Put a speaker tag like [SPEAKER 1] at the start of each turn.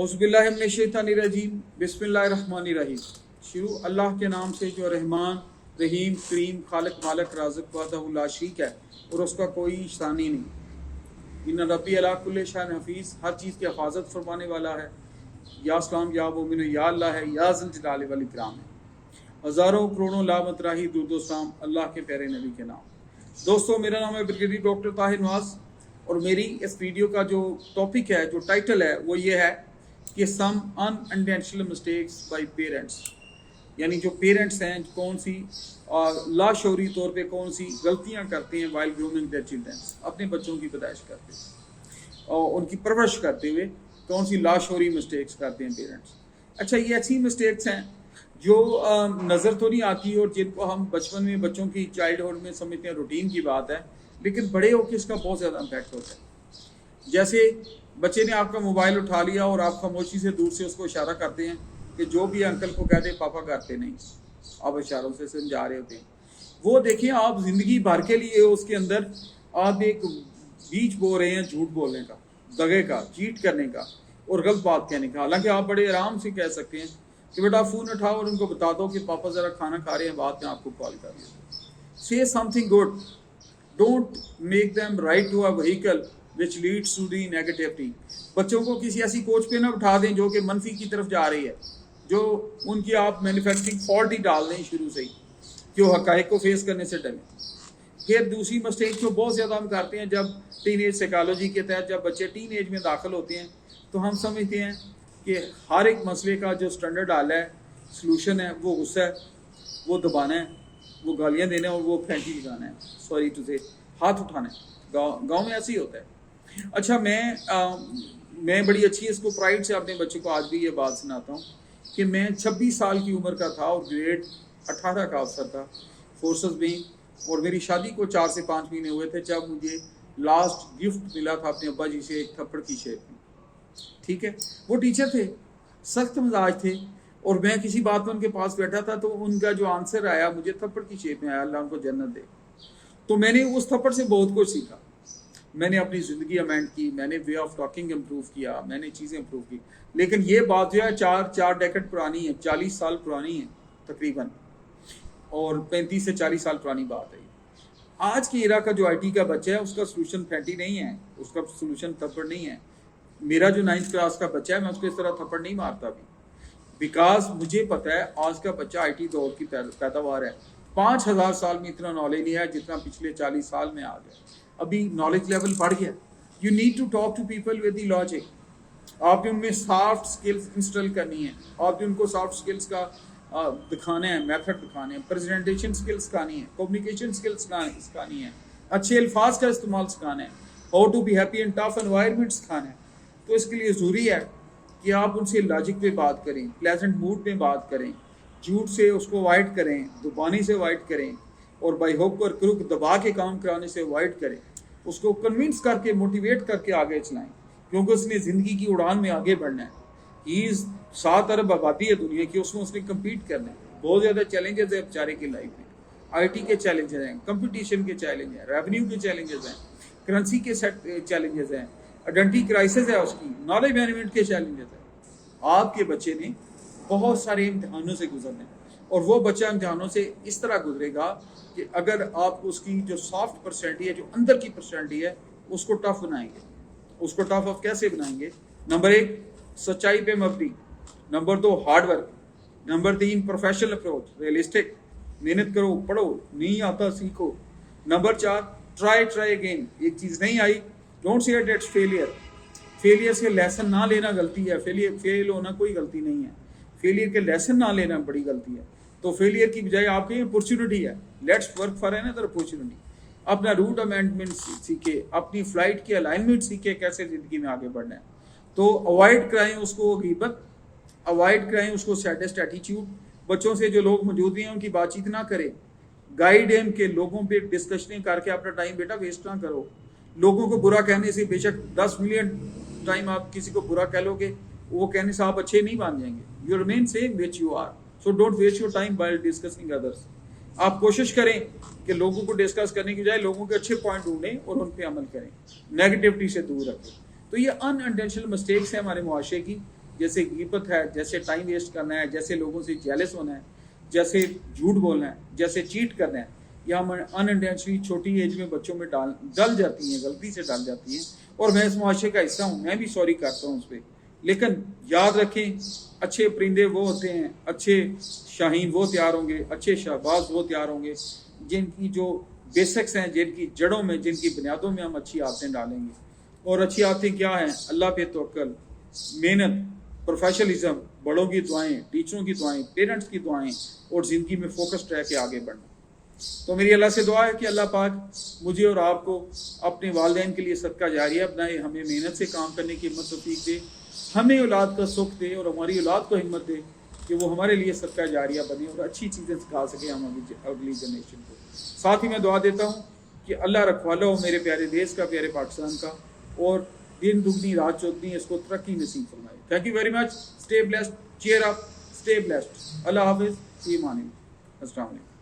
[SPEAKER 1] औज़ुबिल्लाहिमिनश्शैतानिर्रजीम बिस्मिल्लाहिर्रहमानिर्रहीम। शुरू अल्लाह के नाम से जो रहमान रहीम करीम खालिक मालिक राज़िक वहदहु ला शरीक है और उसका कोई सानी नहीं। इन्ना रब्बी अला कुल्लि शैइन हफ़ीज़, हर चीज़ की हिफाजत फरमाने वाला है। या सलाम या मोमिन या अल्लाह है, या ज़िल जलाल वल इकराम है। हज़ारों करोड़ों लामत राही दुरूद व सलाम अल्लाह के प्यारे नबी के नाम। दोस्तों, मेरा नाम है ब्रिगेडियर डॉक्टर ताहिर नवाज़ और मेरी इस वीडियो का जो टॉपिक है, जो टाइटल है, वो ये है कि सम अनइंटेंशनल मिस्टेक्स बाय पेरेंट्स, यानी जो पेरेंट्स हैं कौन सी लाशौरी तौर पे कौन सी गलतियां करते हैं वाइल ग्रूमिंग देयर चिल्ड्रन, अपने बच्चों की पैदाइश करते हुए और उनकी परवरिश करते हुए कौन सी लाशौरी मिस्टेक्स करते हैं पेरेंट्स। अच्छा, ये ऐसी मिस्टेक्स हैं जो नज़र तो नहीं आती और जिनको हम बचपन में बच्चों की चाइल्डहुड में समझते हैं रूटीन की बात है, लेकिन बड़े होकर इसका बहुत ज़्यादा इम्पैक्ट होता है। जैसे बच्चे ने आपका मोबाइल उठा लिया और आप खामोशी से दूर से उसको इशारा करते हैं कि जो भी अंकल को कह दे पापा करते नहीं, आप इशारों से समझा रहे होते हैं। वो देखिए, आप ज़िंदगी भर के लिए उसके अंदर आप एक बीज बो रहे हैं झूठ बोलने का, दगे का, चीट करने का और गलत बात कहने का। हालांकि आप बड़े आराम से कह सकते हैं कि बेटा फ़ोन उठाओ और उनको बता दो कि पापा ज़रा खाना खा रहे हैं, बाद में आपको कॉल कर दिया। Say something good, don't make them ride to a vehicle which leads to the negativity. बच्चों को किसी ऐसी कोच पे ना उठा दें जो कि मनफी की तरफ जा रही है, जो उनकी आप मैन्युफैक्चरिंग फॉल्ट ही डाल दें शुरू से ही, जो हक़ाइक़ को फेस करने से डरें। फिर दूसरी मिस्टेक जो बहुत ज़्यादा हम करते हैं, जब टीन एज साइकोलॉजी के तहत जब बच्चे टीन एज में दाखिल होते हैं तो हम समझते हैं कि हर एक मसले का जो स्टैंडर्ड हाल है, सलूशन है, वो गुस्सा है, वो दबाना है, वो गालियाँ देना है और वो फैंटी लगाना है, सॉरी टू से हाथ उठाना है। गाँव में ऐसे ही होता है। अच्छा, मैं बड़ी अच्छी इसको प्राइड से अपने बच्चों को आज भी ये बात सुनाता हूँ कि मैं 26 साल की उम्र का था और ग्रेड 18 का अफसर था फोर्सेस में, और मेरी शादी को 4 से 5 महीने हुए थे जब मुझे लास्ट गिफ्ट मिला था अपने अब्बा जी से, एक थप्पड़ की शेप में। ठीक है, वो टीचर थे, सख्त मिजाज थे, और मैं किसी बात में उनके पास बैठा था तो उनका जो आंसर आया मुझे थप्पड़ की शेप में आया, अल्लाह उनको जन्नत दे। तो मैंने उस थप्पड़ से बहुत कुछ सीखा, मैंने अपनी ज़िंदगी अमेंड की, मैंने वे ऑफ टॉकिंग इम्प्रूव किया, मैंने चीज़ें इम्प्रूव की। लेकिन ये बात जो है चार डेकेड पुरानी है, 40 साल पुरानी है तकरीबन, और 35 से 40 साल पुरानी बात है। आज की एरा का जो आईटी का बच्चा है उसका सोल्यूशन फैंटी नहीं है, उसका सोल्यूशन थप्पड़ नहीं है। मेरा जो 9th क्लास का बच्चा है, मैं उसको इस तरह थप्पड़ नहीं मारता अभी, बिकॉज मुझे पता है आज का बच्चा आईटी दौर की पैदावार है। 5000 साल में इतना नॉलेज नहीं है जितना पिछले 40 साल में आ गया। अभी नॉलेज लेवल बढ़ गया। You need to talk to people with the logic. आपने उनमें सॉफ्ट स्किल्स इंस्टॉल करनी है, आपने उनको सॉफ्ट स्किल्स का दिखाना है, मेथड दिखाने हैं, प्रेजेंटेशन स्किल्स सिखानी है, कम्युनिकेशन स्किल्स सिखानी है, अच्छे अल्फाज का इस्तेमाल सिखाना है, how to be happy in tough environment सिखाना है। तो इसके लिए ज़रूरी है कि आप उनसे लॉजिक पे बात करें, प्लेजेंट मूड में बात करें, झूठ से उसको अवॉइड करें, दुबानी से अवॉइड करें, और बाई होक और क्रुक दबा के काम कराने से अवॉइड करें। उसको कन्विंस करके, मोटिवेट करके आगे चलाएं, क्योंकि उसने ज़िंदगी की उड़ान में आगे बढ़ना है। ईज़ 7 अरब आबादी है दुनिया की, उसमें उसने कम्पीट करना है। बहुत ज़्यादा चैलेंजेस है बेचारे की लाइफ में। आईटी के चैलेंजेस हैं, कंपटीशन के चैलेंज हैं, रेवेन्यू के चैलेंजेस हैं, करेंसी के चैलेंजेस हैं, आइडेंटिटी क्राइसिस है उसकी, नॉलेज मैनेजमेंट के चैलेंजेस हैं। आपके बच्चे ने बहुत सारे इम्तहानों से गुजरना है, और वो बच्चा इम्तहानों से इस तरह गुजरेगा कि अगर आप उसकी जो सॉफ्ट पर्सनैलिटी है, जो अंदर की पर्सनैलिटी है, उसको टफ बनाएंगे। उसको टफ ऑफ कैसे बनाएंगे? नंबर 1 सच्चाई पे मबनी, number 2 hard work, number 3 professional approach, realistic, मेहनत करो, पढ़ो, नहीं आता सीखो, नंबर 4 ट्राई अगेन। एक चीज़ नहीं आई, don't say it it's failure से लेसन ना लेना गलती है। फेल होना कोई गलती नहीं है, फेलियर के लेसन ना लेना बड़ी गलती है। तो फेलियर की बजाय आपकी अपॉर्चुनिटी है, let's work for another opportunity. अपना रूट अमेंडमेंट सीखे, अपनी फ्लाइट की अलाइनमेंट सीखे, कैसे ज़िंदगी में आगे बढ़ना है। तो अवॉइड कराएं उसको गीबत, अवॉइड कराएं उसको सैडिस्ट एटीट्यूड। बच्चों से जो लोग मौजूद हैं उनकी बातचीत ना करें, गाइड एम के लोगों पे डिस्कशनें करके अपना टाइम बेटा वेस्ट ना करो। लोगों को बुरा कहने से बेशक 10 मिलियन टाइम आप किसी को बुरा कह लोगे, वो कहने से आप अच्छे नहीं बन जाएंगे। You remain same which you are, so don't waste your time by discussing others. आप कोशिश करें कि लोगों को डिस्कस करने की बजाय लोगों के अच्छे पॉइंट ढूंढें और उन पर अमल करें, नेगेटिविटी से दूर रखें। तो ये अनइंटेंशनल मिस्टेक्स हैं हमारे मुआशरे की, جیسے غیبت ہے، جیسے ٹائم ویسٹ کرنا ہے، جیسے لوگوں سے جیلس ہونا ہے، جیسے جھوٹ بولنا ہے، جیسے چیٹ کرنا ہے، یا ہم ان انٹینشنلی چھوٹی ایج میں بچوں میں ڈل جاتی ہیں، غلطی سے ڈل جاتی ہیں، اور میں اس معاشرے کا حصہ ہوں، میں بھی سوری کرتا ہوں اس پہ. لیکن یاد رکھیں اچھے پرندے وہ ہوتے ہیں، اچھے شاہین وہ تیار ہوں گے، اچھے شہباز وہ تیار ہوں گے جن کی جو بیسکس ہیں، جن کی جڑوں میں، جن کی بنیادوں میں ہم اچھی عادتیں ڈالیں گے. اور اچھی عادتیں کیا ہیں؟ اللہ پہ توکل، محنت، پروفیشنلزم، بڑوں کی دعائیں، ٹیچروں کی دعائیں، پیرنٹس کی دعائیں، اور زندگی میں فوکسڈ رہ کے آگے بڑھنا. تو میری اللہ سے دعا ہے کہ اللہ پاک مجھے اور آپ کو اپنے والدین کے لیے صدقہ جاریہ بنائے، ہمیں محنت سے کام کرنے کی ہمت توفیق دے، ہمیں اولاد کا سکھ دے، اور ہماری اولاد کو ہمت دے کہ وہ ہمارے لیے صدقہ جاریہ بنے اور اچھی چیزیں سکھا سکے ہم اگلی جنریشن کو. ساتھ ہی میں دعا دیتا ہوں کہ اللہ رکھوالا ہو میرے پیارے دیش کا، پیارے پاکستان کا، اور دن دگنی رات چوگنی اس کو ترقی نصیب فرمائے. Thank you very much. Stay blessed, cheer up, stay blessed. اللہ حافظ. فی امان اللہ. السلام علیکم.